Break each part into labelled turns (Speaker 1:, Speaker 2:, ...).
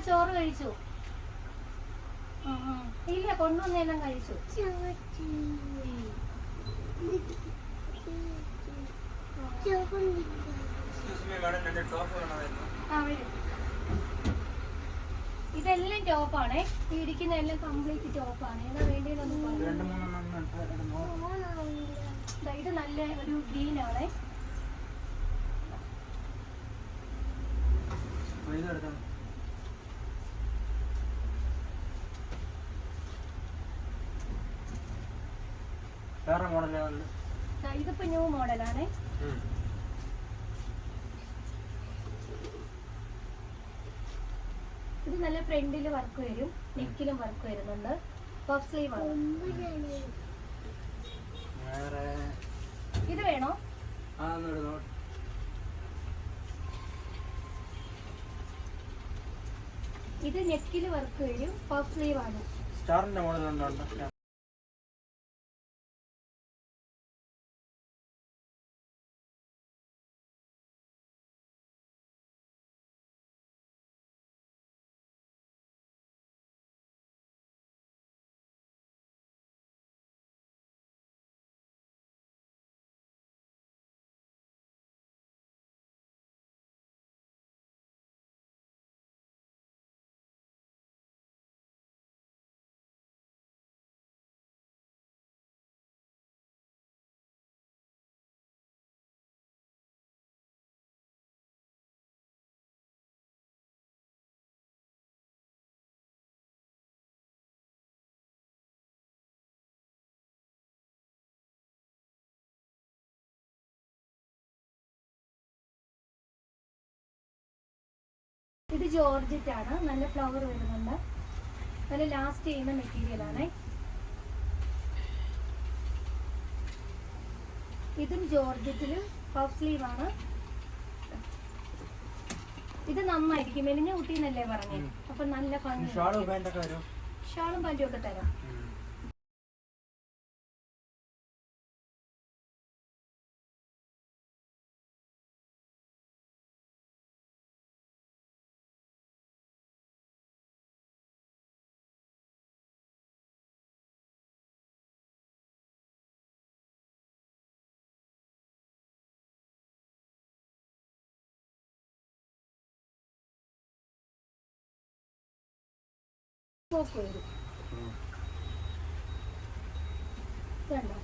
Speaker 1: ചോറ് കഴിച്ചു. ഇല്ല, കൊണ്ടുവന്നെല്ലാം കഴിച്ചു. ഇതെല്ലാം ടോപ്പാണേ. ഇരിക്കുന്ന എല്ലാം കംപ്ലീറ്റ് ടോപ്പാണ്. ഏതാ വേണ്ടിയെന്നൊന്നും പറഞ്ഞു. ഇത് നല്ല ഒരു ഗ്രീൻ ആണേ. ഇതിപ്പോ ന്യൂ മോഡലാണേ. ഇത് നല്ല ഫ്രണ്ടില് വർക്ക് വരും, നെക്കിലും വർക്ക് വരുന്നുണ്ട്. പഫ് സ്ലീവ് ആണ്. ഇത് വേണോ? ഇത് നെക്കില് വർക്ക് വരും, പഫ് സ്ലീവ് ആണ്.
Speaker 2: സ്റ്റാറിന്റെ മോഡൽ ഉണ്ടോ?
Speaker 1: ഇത് ജോർജറ്റ് ആണ്. നല്ല ഫ്ലവർ വരുന്നുണ്ട്. നല്ല ലാസ്റ്റ് ചെയ്യുന്ന മെറ്റീരിയൽ ആണ്. ഇതും ജോർജറ്റില് പഫ് സ്ലീവ് ആണ്. ഇത് നന്നായിരിക്കും. മെലിഞ്ഞ കുട്ടിന്നല്ലേ പറഞ്ഞേ. അപ്പൊ നല്ല ഭംഗി. ഷാളും പാൻറ്റും ഒക്കെ തരാം. വരും. കണ്ടോ?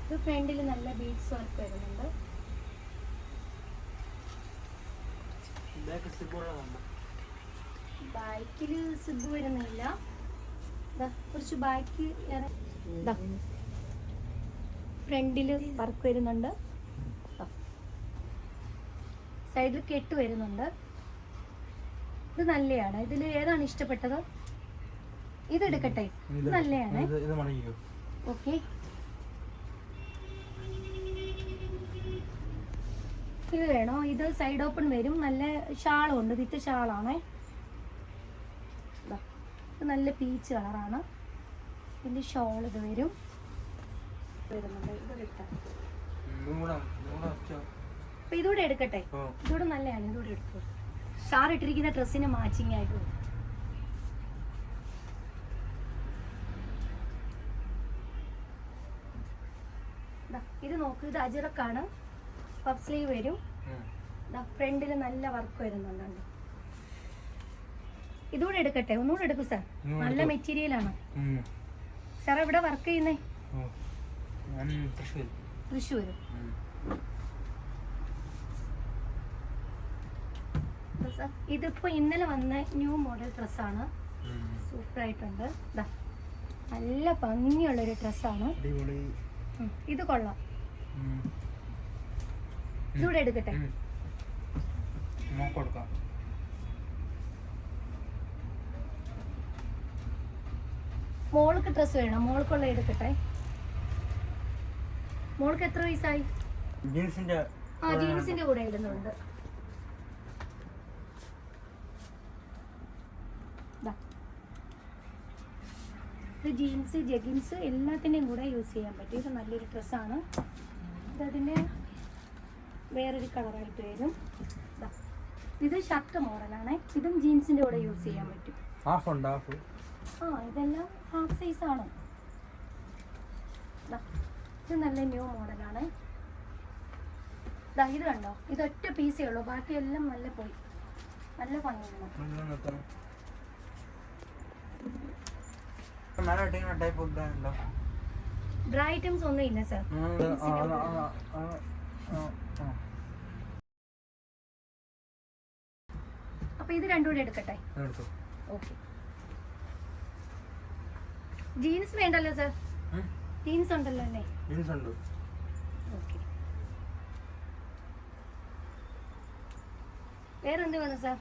Speaker 1: ഇത് ഫ്രണ്ടിൽ നല്ല ബീഡ്സ് വർക്ക് വരുന്നുണ്ട്. ബാക്കില് സിബ് വരുന്നില്ല. കുറച്ച് ബാക്ക് ഫ്രണ്ടില് വർക്ക് വരുന്നുണ്ട്. സൈഡിൽ കെട്ട് വരുന്നുണ്ട്. ഇത് നല്ലതാണ്. ഇതിൽ ഏതാണ് ഇഷ്ടപ്പെട്ടത്? ഇതെടുക്കട്ടെ. ഇത് നല്ലതാണ്. ഓക്കെ. ഇത് വേണോ? ഇത് സൈഡ് ഓപ്പൺ വരും. നല്ല ഷാളും ഉണ്ട്. വിത്ത് ഷാളാണേ. ഇത് നല്ല പീച്ച് കളറാണ്. ഇതിന്റെ ഷോൾ ഇത് വരും. വരുന്നുണ്ട്. ഇത് കിട്ടാം. അപ്പൊ ഇതൂടെ എടുക്കട്ടെ. ഇതൂടെ നല്ലതാണ്. ഇതൂടെ എടുക്കും. സാർ ഇട്ടിരിക്കുന്ന ഡ്രസ്സിന് മാച്ചിങ് ആയിട്ട് വരും. ഇത് നോക്ക്. ഇത് അജിറക്കാണ്. പഫ് സ്ലീവ് വരും. ഫ്രണ്ടിൽ നല്ല വർക്ക് വരുന്നുണ്ട്. ഇതുകൂടെ എടുക്കട്ടെ? ഒന്നുകൂടെ എടുക്കും സാർ. നല്ല മെറ്റീരിയൽ ആണ്. സാർ എവിടെ വർക്ക് ചെയ്യുന്നേ? തൃശ്ശൂര്. ഇതിപ്പോ ഇന്നലെ വന്ന ന്യൂ മോഡൽ ഡ്രസ്സാണ്. സൂപ്പർ ആയിട്ടുണ്ട്. നല്ല ഭംഗിയുള്ളൊരു ഡ്രസ്സാണ്. ഇത് കൊള്ളാം. ഇതൂടെ എടുക്കട്ടെ? മോൾക്ക് ഡ്രസ് വേണം. മോൾക്കുള്ള എടുക്കട്ടെ. മോൾക്ക് എത്ര വയസ്സായി? ജീൻസിന്റെ കൂടെ ഇടുന്നുണ്ട്. ഇത് ജീൻസ്, ജഗിൻസ് എല്ലാത്തിൻ്റെയും കൂടെ യൂസ് ചെയ്യാൻ പറ്റും. ഇത് നല്ലൊരു ഡ്രസ്സാണ്. ഇതതിൻ്റെ വേറൊരു കളറായിട്ട് വരും. ഇത് ഷർട്ട് മോഡലാണ്. ഇതും ജീൻസിന്റെ കൂടെ യൂസ് ചെയ്യാൻ പറ്റും.
Speaker 2: ഹാഫ് ഉണ്ട് ഹാഫ്.
Speaker 1: ആ ഇതെല്ലാം ഹാഫ് സൈസ് ആണ്. ഇത് നല്ല ന്യൂ മോഡലാണ്. ഇത് കണ്ടോ, ഇത് ഒറ്റ പീസേ ഉള്ളൂ, ബാക്കിയെല്ലാം നല്ല പോയി. നല്ല ഭംഗിയാണ്. ഡ്രൈ ഐറ്റംസ് ഒന്നും ഇല്ല സർ. അപ്പൊ ഇത് രണ്ടും കൂടെ എടുക്കട്ടെ? ഓക്കെ. ജീൻസ് വേണ്ടല്ലോ സർ? ജീൻസ് ഉണ്ടല്ലോ അല്ലേ? ഓക്കെ. വേറെ എന്ത് വേണം സർ?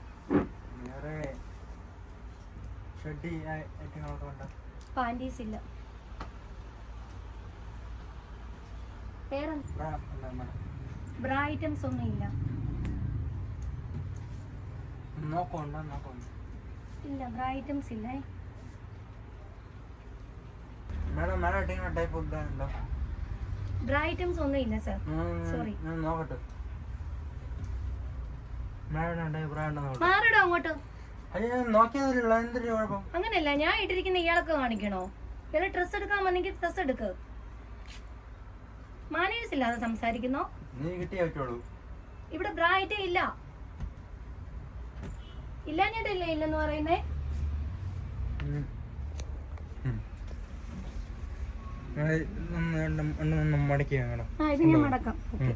Speaker 1: പാൻറ്റീസ് ഇല്ല. വേറെ ബ്രാ ഐറ്റംസ് ഒന്നും ഇല്ല. ഇല്ല, ബ്രാ ഐറ്റംസ് ഇല്ല. ബ്രാ ഐറ്റംസ് ഒന്നും ഇല്ല സർ, സോറി. മാറിടോ അങ്ങോട്ട്. അങ്ങനെയല്ല, ഞാൻ ഇട്ടിരിക്കുന്ന ഇയാൾക്ക് കാണിക്കണോ? ഇയാളെ ഡ്രസ് എടുക്കാൻ വന്നെങ്കിൽ ഡ്രസ് എടുക്ക്. മാനേഴ്സ് ഇല്ലാതെ സംസാരിക്കുന്നോ? ഇവിടെ ബ്രാ ഐറ്റം ഇല്ല. ഇല്ലാഞ്ഞിട്ടില്ലേ ഇല്ലെന്ന് പറയുന്നേ? ഇത് ഞാൻ മടക്കാം. ഓക്കെ.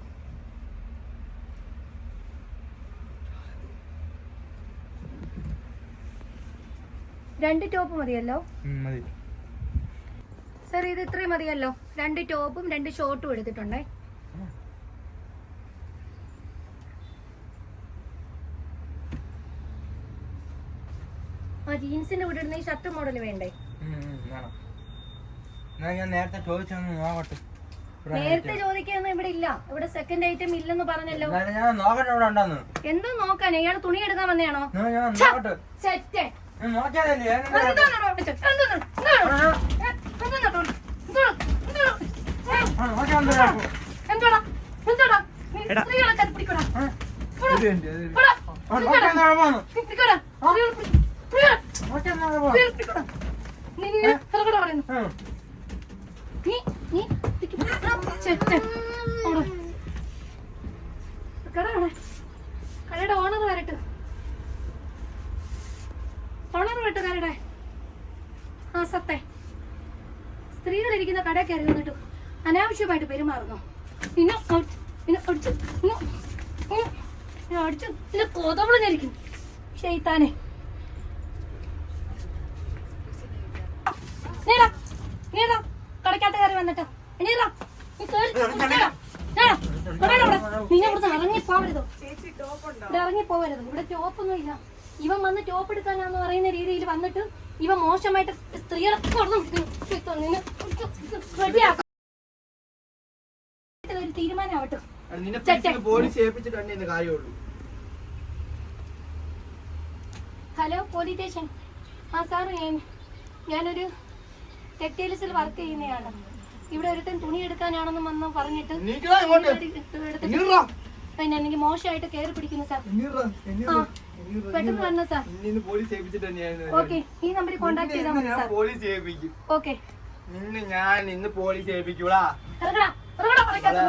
Speaker 1: രണ്ട് ടോപ്പ് മതിയല്ലോ സർ? ഇത് ഇത്രയും മതിയല്ലോ. രണ്ട് ടോപ്പും രണ്ട് ഷോർട്ടും എടുത്തിട്ടുണ്ടേ. ആ ജീൻസിന്റെ കൂടെ ഇടുന്ന ഈ ഷർട്ട് മോഡൽ വേണ്ടേ? നേരത്തെ ചോദിക്കാന്ന് ഇവിടെ ഇല്ല. ഇവിടെ സെക്കൻഡ് ഐറ്റം ഇല്ലെന്ന് പറഞ്ഞല്ലോ. എന്തോ നോക്കാൻ? ഇയാൾ തുണി എടുക്കാൻ വന്നെയാണോ? കടയുടെ ഓണർ വരട്ടെ. ഓണർ വരട്ടെ കടയുടെ. ആ സത്തെ സ്ത്രീകളിരിക്കുന്ന കടയിൽ കയറി വന്നിട്ട് അനാവശ്യമായിട്ട് പെരുമാറുന്നു. പിന്നെ അടിച്ചു പിന്നെ കോതവളിഞ്ഞിരിക്കും ഷെയ്ത്താനെ. നീടാ നീടാ കടക്കാത്ത കയറി വന്നിട്ട് നീടാ നിന്നെ കുറിച്ച് ഇറങ്ങിപ്പോവരുത്. ഇവിടെ ഇറങ്ങിപ്പോവരുത്. ഇവിടെ ടോപ്പൊന്നും ഇല്ല. ഇവൻ വന്ന് ടോപ്പ് എടുക്കാനാന്ന് പറയുന്ന രീതിയിൽ വന്നിട്ട് ഇവ മോശമായിട്ട് സ്ത്രീകളെ ഒരു തീരുമാനമാവട്ടെ. Hello police station. ആ സാർ, ഞാനൊരു ടെക്സ്റ്റൈൽസിൽ വർക്ക് ചെയ്യുന്നതാണ്. ഇവിടെ ഒരുത്തൻ തുണി എടുക്കാനാണെന്ന് വന്ന് പറഞ്ഞിട്ട് പിന്നെ എനിക്ക് മോശമായിട്ട് കയറി പിടിക്കുന്നു സാർ. പെട്ടെന്ന് വരണം സാർ. ഓക്കെ, ഈ നമ്പറിൽ കോൺടാക്ട് ചെയ്താൽ മതി സാർ. ഓക്കെ,
Speaker 3: ഞാൻ ഇന്ന് പോലീസ് ഏൽപ്പിക്കൂടാ.
Speaker 1: കടക്കാത്ത